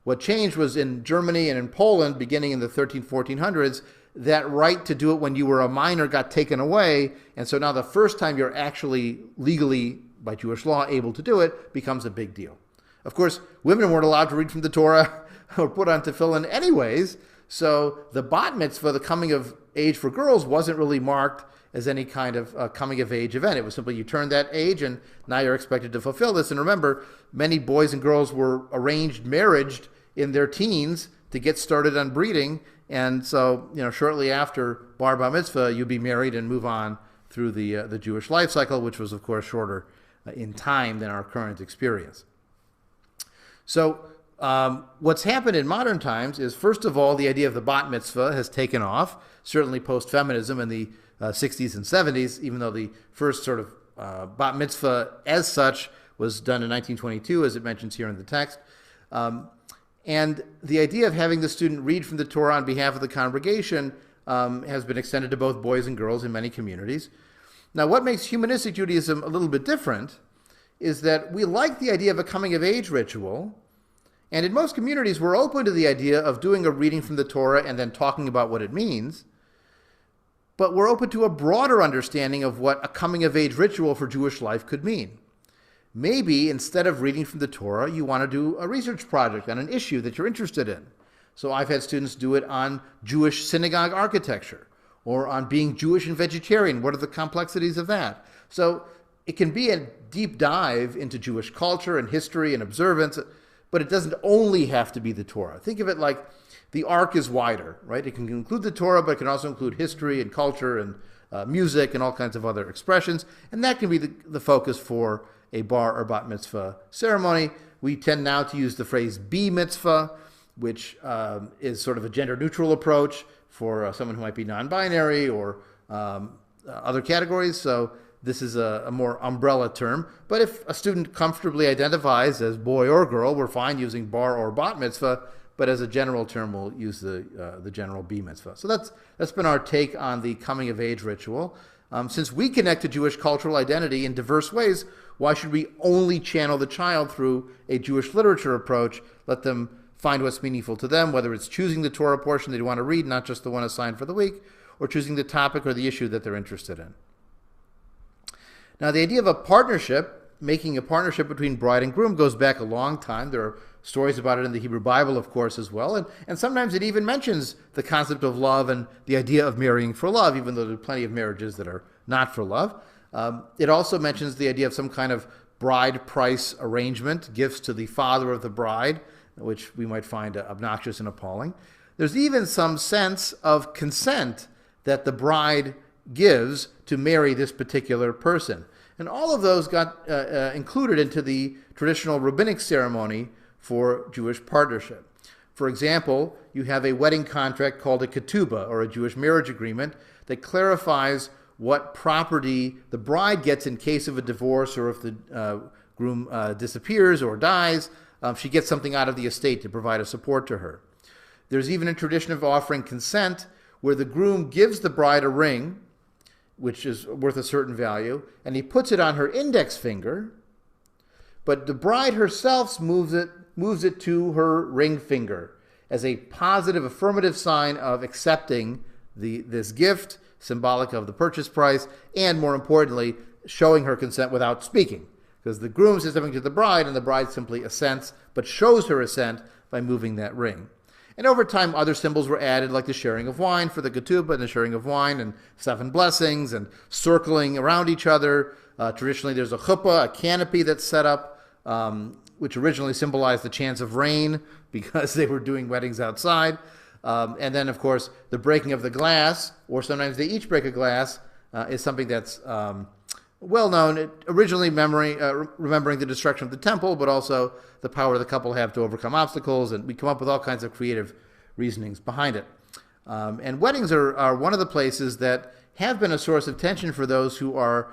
What changed was in Germany and in Poland, beginning in the 1400s, that right to do it when you were a minor got taken away. And so now the first time you're actually legally, by Jewish law, able to do it becomes a big deal. Of course, women weren't allowed to read from the Torah or put on tefillin anyways. So the bat mitzvah, the coming of age for girls, wasn't really marked as any kind of coming of age event. It was simply you turned that age and now you're expected to fulfill this. And remember, many boys and girls were arranged marriage in their teens to get started on breeding. And so, shortly after bar mitzvah, you'd be married and move on through the Jewish life cycle, which was, of course, shorter in time than our current experience. So what's happened in modern times is, first of all, the idea of the bat mitzvah has taken off, certainly post-feminism in the 60s and 70s, even though the first sort of bat mitzvah as such was done in 1922, as it mentions here in the text. And the idea of having the student read from the Torah on behalf of the congregation has been extended to both boys and girls in many communities. Now, what makes humanistic Judaism a little bit different is that we like the idea of a coming-of-age ritual, and in most communities we're open to the idea of doing a reading from the Torah and then talking about what it means, but we're open to a broader understanding of what a coming-of-age ritual for Jewish life could mean. Maybe instead of reading from the Torah, you want to do a research project on an issue that you're interested in. So I've had students do it on Jewish synagogue architecture or on being Jewish and vegetarian. What are the complexities of that? So it can be a deep dive into Jewish culture and history and observance, but it doesn't only have to be the Torah. Think of it like the arc is wider, right? It can include the Torah, but it can also include history and culture and music and all kinds of other expressions. And that can be the focus for a bar or bat mitzvah ceremony. We tend now to use the phrase be mitzvah, which is sort of a gender-neutral approach for someone who might be non-binary or other categories. So this is a more umbrella term. But if a student comfortably identifies as boy or girl, we're fine using bar or bat mitzvah. But as a general term, we'll use the general be mitzvah. So that's been our take on the coming of age ritual. Since we connect to Jewish cultural identity in diverse ways, why should we only channel the child through a Jewish literature approach? Let them find what's meaningful to them, whether it's choosing the Torah portion they want to read, not just the one assigned for the week, or choosing the topic or the issue that they're interested in. Now, the idea of a partnership, making a partnership between bride and groom, goes back a long time. There are stories about it in the Hebrew Bible, of course, as well. And sometimes it even mentions the concept of love and the idea of marrying for love, even though there are plenty of marriages that are not for love. It also mentions the idea of some kind of bride price arrangement, gifts to the father of the bride, which we might find obnoxious and appalling. There's even some sense of consent that the bride gives to marry this particular person. And all of those got included into the traditional rabbinic ceremony for Jewish partnership. For example, you have a wedding contract called a ketubah, or a Jewish marriage agreement, that clarifies what property the bride gets in case of a divorce, or if the groom disappears or dies. She gets something out of the estate to provide a support to her. There's even a tradition of offering consent where the groom gives the bride a ring, which is worth a certain value, and he puts it on her index finger, but the bride herself moves it to her ring finger as a positive, affirmative sign of accepting this gift, symbolic of the purchase price, and more importantly, showing her consent without speaking. Because the groom says something to the bride, and the bride simply assents, but shows her assent by moving that ring. And over time, other symbols were added, like the sharing of wine for the ketubah, and the sharing of wine, and 7 blessings, and circling around each other. Traditionally, there's a chuppah, a canopy that's set up, which originally symbolized the chance of rain because they were doing weddings outside. And then, of course, the breaking of the glass, or sometimes they each break a glass, is something that's well known. Originally remembering the destruction of the temple, but also the power the couple have to overcome obstacles, and we come up with all kinds of creative reasonings behind it. And weddings are one of the places that have been a source of tension for those who are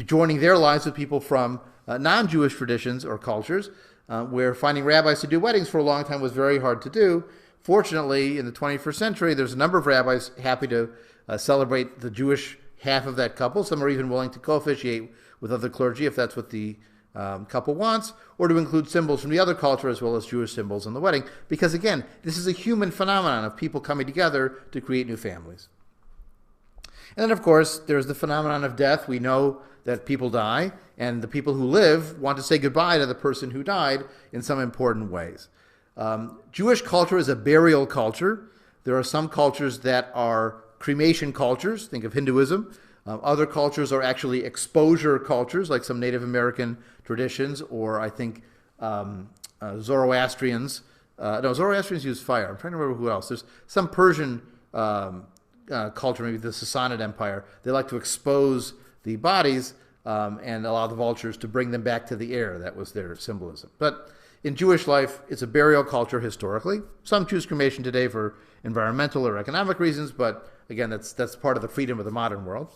joining their lives with people from non-Jewish traditions or cultures, where finding rabbis to do weddings for a long time was very hard to do. Fortunately, in the 21st century, there's a number of rabbis happy to celebrate the Jewish half of that couple. Some are even willing to co-officiate with other clergy if that's what the couple wants, or to include symbols from the other culture as well as Jewish symbols in the wedding. Because again, this is a human phenomenon of people coming together to create new families. And then, of course, there's the phenomenon of death. We know that people die, and the people who live want to say goodbye to the person who died in some important ways. Jewish culture is a burial culture. There are some cultures that are cremation cultures. Think of Hinduism. Other cultures are actually exposure cultures, like some Native American traditions, or I think Zoroastrians. Zoroastrians use fire. I'm trying to remember who else. There's some Persian culture, maybe the Sassanid Empire. They like to expose the bodies and allow the vultures to bring them back to the air. That was their symbolism. But in Jewish life, it's a burial culture historically. Some choose cremation today for environmental or economic reasons, but again, that's part of the freedom of the modern world.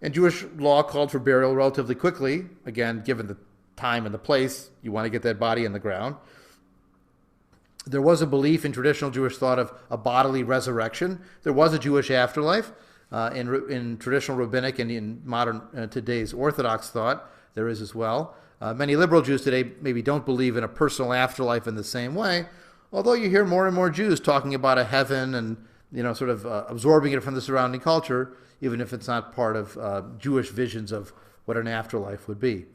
And Jewish law called for burial relatively quickly. Again, given the time and the place, you want to get that body in the ground. There was a belief in traditional Jewish thought of a bodily resurrection. There was a Jewish afterlife. In traditional rabbinic and in modern today's Orthodox thought, there is as well. Many liberal Jews today maybe don't believe in a personal afterlife in the same way, although you hear more and more Jews talking about a heaven and sort of absorbing it from the surrounding culture, even if it's not part of Jewish visions of what an afterlife would be.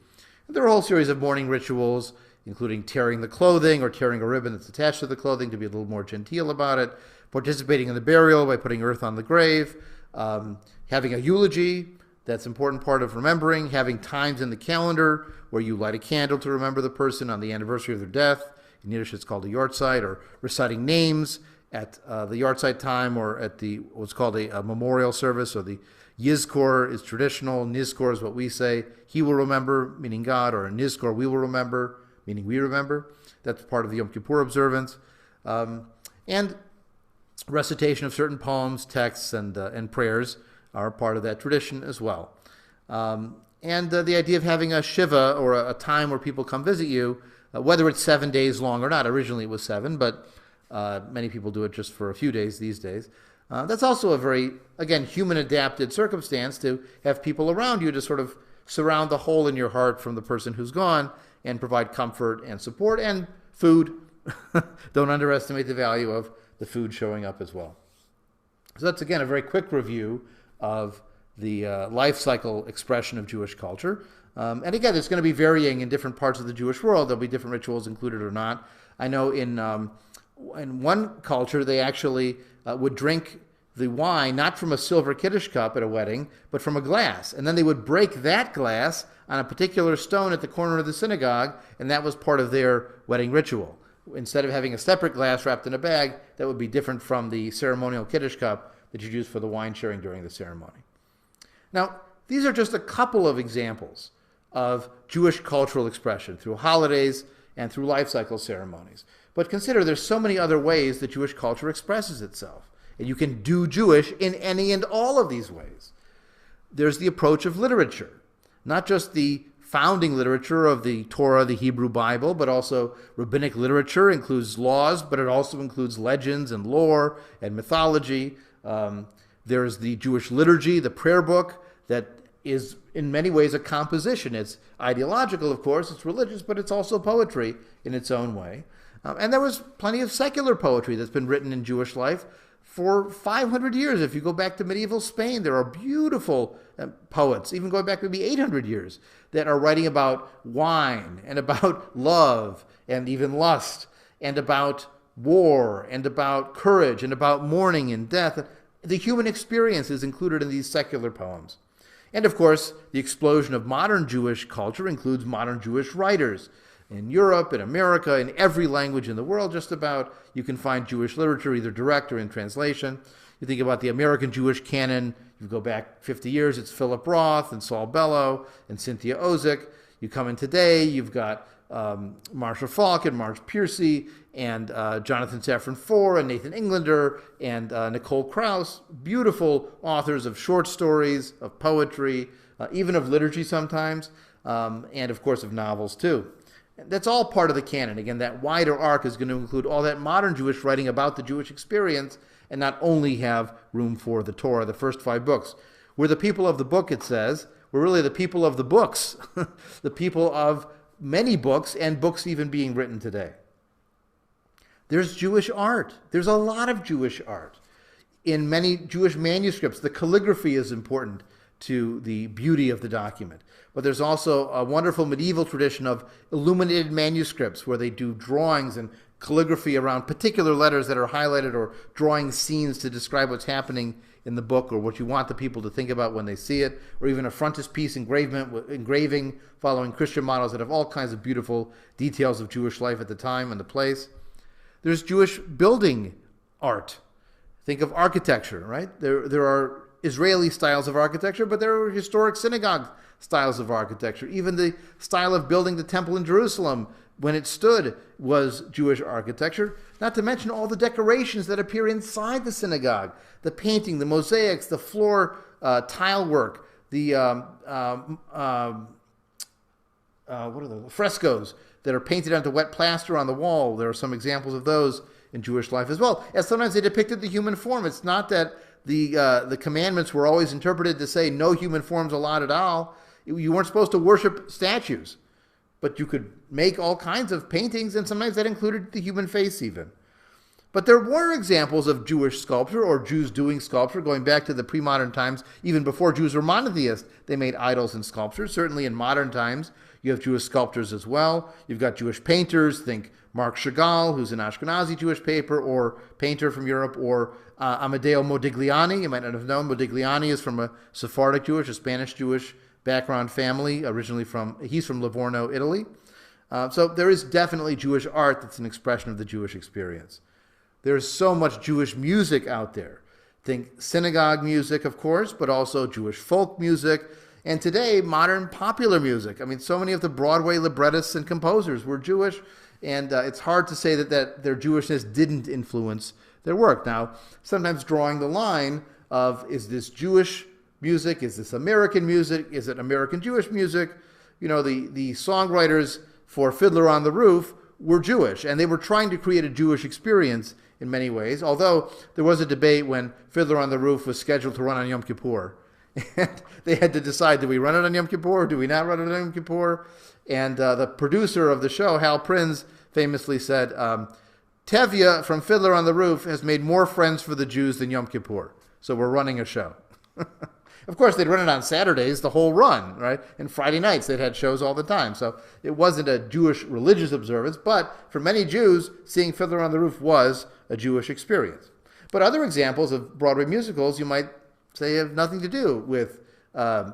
And there are a whole series of mourning rituals, including tearing the clothing or tearing a ribbon that's attached to the clothing to be a little more genteel about it, participating in the burial by putting earth on the grave, having a eulogy, That's an important part of remembering, having times in the calendar where you light a candle to remember the person on the anniversary of their death. In Yiddish, it's called a Yortzeit, or reciting names at the Yortzeit time, or at the what's called a memorial service, or the Yizkor is traditional. Nizkor is what we say. He will remember, meaning God, or Nizkor, we will remember, meaning we remember. That's part of the Yom Kippur observance. And recitation of certain poems, texts, and prayers are part of that tradition as well. And the idea of having a Shiva, or a time where people come visit you, whether it's 7 days long or not. Originally it was 7, but many people do it just for a few days these days. That's also a very, again, human-adapted circumstance to have people around you to sort of surround the hole in your heart from the person who's gone and provide comfort and support and food. Don't underestimate the value of the food showing up as well. So that's, again, a very quick review of the life cycle expression of Jewish culture. And again, it's going to be varying in different parts of the Jewish world. There'll be different rituals included or not. I know in one culture, they actually would drink the wine not from a silver Kiddush cup at a wedding, but from a glass. And then they would break that glass on a particular stone at the corner of the synagogue, and that was part of their wedding ritual. Instead of having a separate glass wrapped in a bag, that would be different from the ceremonial Kiddush cup that you'd use for the wine sharing during the ceremony. Now, these are just a couple of examples of Jewish cultural expression through holidays and through life cycle ceremonies. But consider there's so many other ways that Jewish culture expresses itself. And you can do Jewish in any and all of these ways. There's the approach of literature, not just the founding literature of the Torah, the Hebrew Bible, but also rabbinic literature includes laws, but it also includes legends and lore and mythology. There's the Jewish liturgy, the prayer book, that is in many ways a composition. It's ideological, of course, it's religious, but it's also poetry in its own way. And there was plenty of secular poetry that's been written in Jewish life for 500 years. If you go back to medieval Spain, there are beautiful poets, even going back maybe 800 years, that are writing about wine and about love and even lust and about war and about courage and about mourning and death. The human experience is included in these secular poems. And of course, the explosion of modern Jewish culture includes modern Jewish writers. In Europe, in America, in every language in the world, just about, you can find Jewish literature, either direct or in translation. You think about the American Jewish canon, you go back 50 years, it's Philip Roth and Saul Bellow and Cynthia Ozick. You come in today, you've got Marcia Falk and Marge Piercy and Jonathan Safran Foer and Nathan Englander and Nicole Krauss, beautiful authors of short stories, of poetry, even of liturgy sometimes, and of course of novels too. That's all part of the canon. Again, that wider arc is going to include all that modern Jewish writing about the Jewish experience and not only have room for the Torah, the first 5 books. We're the people of the book, it says. We're really the people of the books, the people of many books and books even being written today. There's Jewish art. There's a lot of Jewish art. In many Jewish manuscripts, the calligraphy is important to the beauty of the document. But there's also a wonderful medieval tradition of illuminated manuscripts where they do drawings and calligraphy around particular letters that are highlighted, or drawing scenes to describe what's happening in the book or what you want the people to think about when they see it, or even a frontispiece engraving following Christian models that have all kinds of beautiful details of Jewish life at the time and the place. There's Jewish building art. Think of architecture, right? There are Israeli styles of architecture, but there are historic synagogue styles of architecture. Even the style of building the temple in Jerusalem when it stood was Jewish architecture, not to mention all the decorations that appear inside the synagogue, the painting, the mosaics, the floor tile work, the frescoes that are painted onto wet plaster on the wall. There are some examples of those in Jewish life as well. And sometimes they depicted the human form. It's not that the commandments were always interpreted to say no human forms allowed at all. You weren't supposed to worship statues, but you could make all kinds of paintings, and sometimes that included the human face even. But there were examples of Jewish sculpture or Jews doing sculpture going back to the pre-modern times. Even before Jews were monotheists, they made idols and sculptures. Certainly in modern times, you have Jewish sculptors as well. You've got Jewish painters, think Marc Chagall, who's an Ashkenazi Jewish painter from Europe, or Amedeo Modigliani. You might not have known. Modigliani is from a Sephardic Jewish, a Spanish Jewish background family, he's from Livorno, Italy. So there is definitely Jewish art that's an expression of the Jewish experience. There's so much Jewish music out there. Think synagogue music, of course, but also Jewish folk music, and today, modern popular music. I mean, so many of the Broadway librettists and composers were Jewish, and it's hard to say that their Jewishness didn't influence their work. Now, sometimes drawing the line of, is this Jewish music? Is this American music? Is it American Jewish music? You know, the songwriters for Fiddler on the Roof were Jewish, and they were trying to create a Jewish experience in many ways, although there was a debate when Fiddler on the Roof was scheduled to run on Yom Kippur. And they had to decide, do we run it on Yom Kippur or do we not run it on Yom Kippur? And the producer of the show, Hal Prinz, famously said, Tevye from Fiddler on the Roof has made more friends for the Jews than Yom Kippur, so we're running a show. Of course, they'd run it on Saturdays, the whole run, right? And Friday nights, they'd had shows all the time. So it wasn't a Jewish religious observance, but for many Jews, seeing Fiddler on the Roof was a Jewish experience. But other examples of Broadway musicals you might say have nothing to do with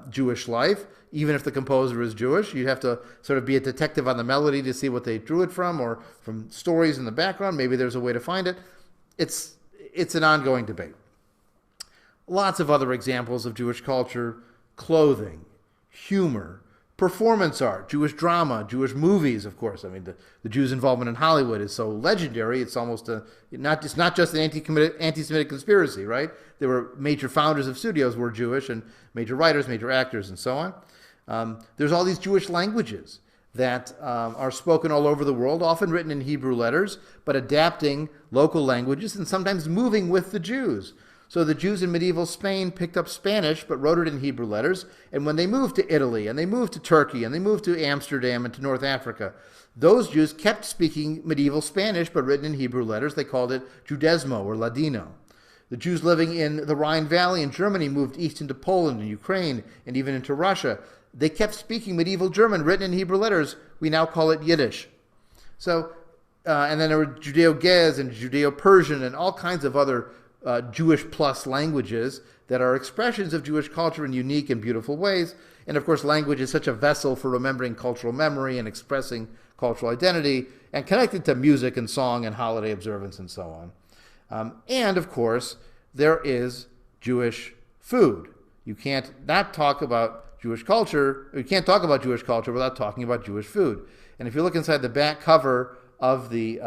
Jewish life. Even if the composer is Jewish, you'd have to sort of be a detective on the melody to see what they drew it from, or from stories in the background. Maybe there's a way to find it. It's an ongoing debate. Lots of other examples of Jewish culture: clothing, humor, performance art, Jewish drama, Jewish movies, of course. I mean, the Jews' involvement in Hollywood is so legendary, it's almost it's not just an anti-Semitic conspiracy, right? There were major founders of studios were Jewish, and major writers, major actors, and so on. There's all these Jewish languages that are spoken all over the world, often written in Hebrew letters, but adapting local languages and sometimes moving with the Jews. So the Jews in medieval Spain picked up Spanish, but wrote it in Hebrew letters. And when they moved to Italy, and they moved to Turkey, and they moved to Amsterdam and to North Africa, those Jews kept speaking medieval Spanish, but written in Hebrew letters. They called it Judesmo or Ladino. The Jews living in the Rhine Valley in Germany moved east into Poland and Ukraine, and even into Russia. They kept speaking medieval German, written in Hebrew letters. We now call it Yiddish. So, and then there were Judeo-Gez and Judeo-Persian and all kinds of other Jewish plus languages that are expressions of Jewish culture in unique and beautiful ways. And of course, language is such a vessel for remembering cultural memory and expressing cultural identity, and connected to music and song and holiday observance and so on. And of course, there is Jewish food. You can't not talk about Jewish culture, or you can't talk about Jewish culture without talking about Jewish food. And if you look inside the back cover of the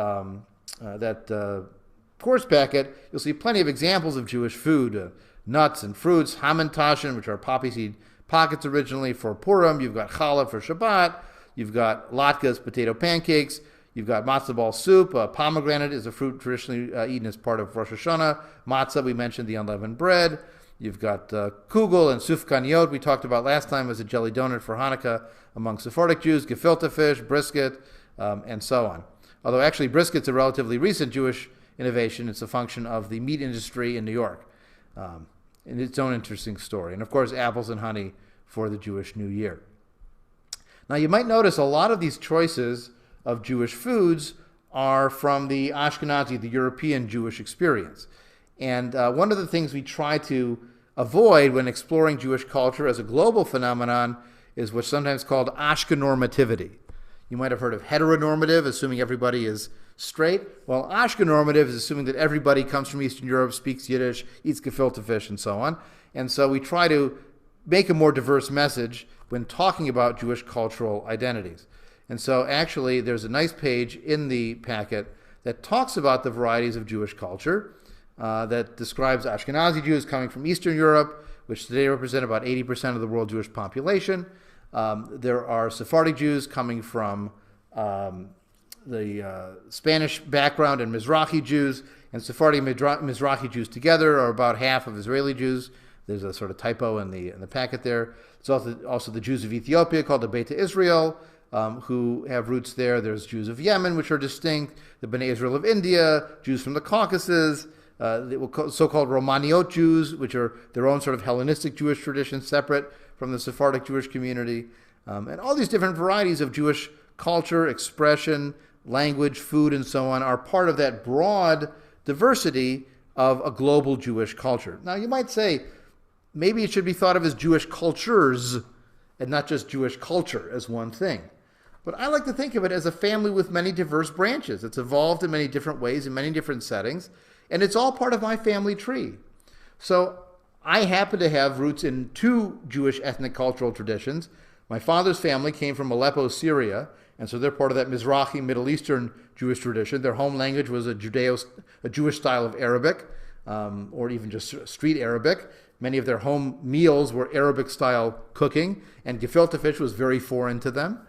course packet, you'll see plenty of examples of Jewish food, nuts and fruits, hamantashen, which are poppy seed pockets originally for Purim. You've got challah for Shabbat. You've got latkes, potato pancakes. You've got matzah ball soup. Pomegranate is a fruit traditionally eaten as part of Rosh Hashanah. Matzah, we mentioned the unleavened bread. You've got kugel and sufganiyot, we talked about last time, as a jelly donut for Hanukkah among Sephardic Jews, gefilte fish, brisket, and so on. Although actually brisket's a relatively recent Jewish innovation. It's a function of the meat industry in New York, in its own interesting story. And of course, apples and honey for the Jewish New Year. Now, you might notice a lot of these choices of Jewish foods are from the Ashkenazi, the European Jewish experience. And one of the things we try to avoid when exploring Jewish culture as a global phenomenon is what's sometimes called Ashkenormativity. You might have heard of heteronormative, assuming everybody is straight. Well, Ashkenormative is assuming that everybody comes from Eastern Europe, speaks Yiddish, eats gefilte fish, and so on. And so we try to make a more diverse message when talking about Jewish cultural identities. And so actually there's a nice page in the packet that talks about the varieties of Jewish culture, that describes Ashkenazi Jews coming from Eastern Europe, which today represent about 80% of the world Jewish population. There are Sephardic Jews coming from the Spanish background, and Mizrahi Jews, and Sephardi and Mizrahi Jews together are about half of Israeli Jews. There's a sort of typo in the packet there. There's also the Jews of Ethiopia, called the Beta Israel, who have roots there. There's Jews of Yemen, which are distinct, the Bnei Israel of India, Jews from the Caucasus, the so-called Romaniot Jews, which are their own sort of Hellenistic Jewish tradition, separate from the Sephardic Jewish community, and all these different varieties of Jewish culture, expression, language, food, and so on are part of that broad diversity of a global Jewish culture. Now, you might say maybe it should be thought of as Jewish cultures and not just Jewish culture as one thing. But I like to think of it as a family with many diverse branches. It's evolved in many different ways, in many different settings, and it's all part of my family tree. So I happen to have roots in two Jewish ethnic cultural traditions. My father's family came from Aleppo, Syria, and so they're part of that Mizrahi, Middle Eastern Jewish tradition. Their home language was a Jewish style of Arabic, or even just street Arabic. Many of their home meals were Arabic-style cooking, and gefilte fish was very foreign to them.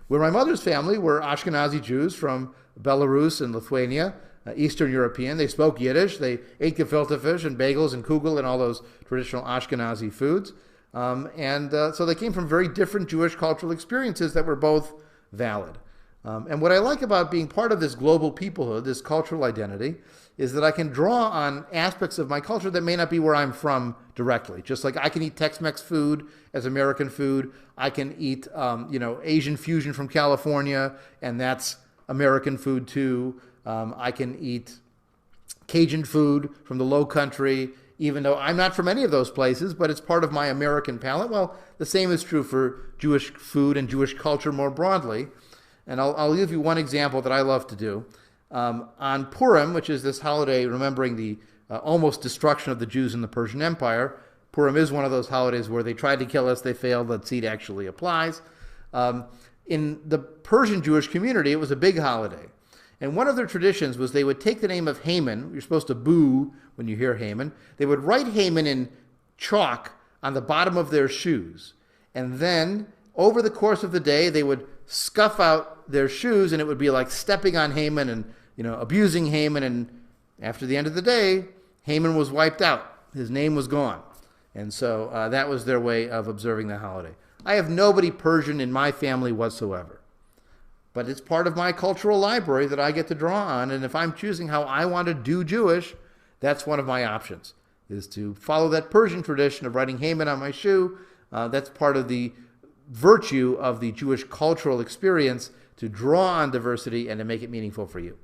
Where my mother's family were Ashkenazi Jews from Belarus and Lithuania, Eastern European. They spoke Yiddish. They ate gefilte fish and bagels and kugel and all those traditional Ashkenazi foods. So they came from very different Jewish cultural experiences that were both valid. And what I like about being part of this global peoplehood, this cultural identity, is that I can draw on aspects of my culture that may not be where I'm from directly. Just like I can eat Tex-Mex food as American food. I can eat, Asian fusion from California, and that's American food too. I can eat Cajun food from the Low Country, even though I'm not from any of those places, but it's part of my American palate. Well, the same is true for Jewish food and Jewish culture more broadly. And I'll give you one example that I love to do. On Purim, which is this holiday remembering the almost destruction of the Jews in the Persian Empire, Purim is one of those holidays where they tried to kill us, they failed, that seed actually applies. In the Persian Jewish community, it was a big holiday. And one of their traditions was they would take the name of Haman. You're supposed to boo when you hear Haman. They would write Haman in chalk on the bottom of their shoes. And then, over the course of the day, they would scuff out their shoes, and it would be like stepping on Haman and abusing Haman. And after the end of the day, Haman was wiped out. His name was gone. And so that was their way of observing the holiday. I have nobody Persian in my family whatsoever. But it's part of my cultural library that I get to draw on. And if I'm choosing how I want to do Jewish, that's one of my options, is to follow that Persian tradition of writing Haman on my shoe. That's part of the virtue of the Jewish cultural experience, to draw on diversity and to make it meaningful for you.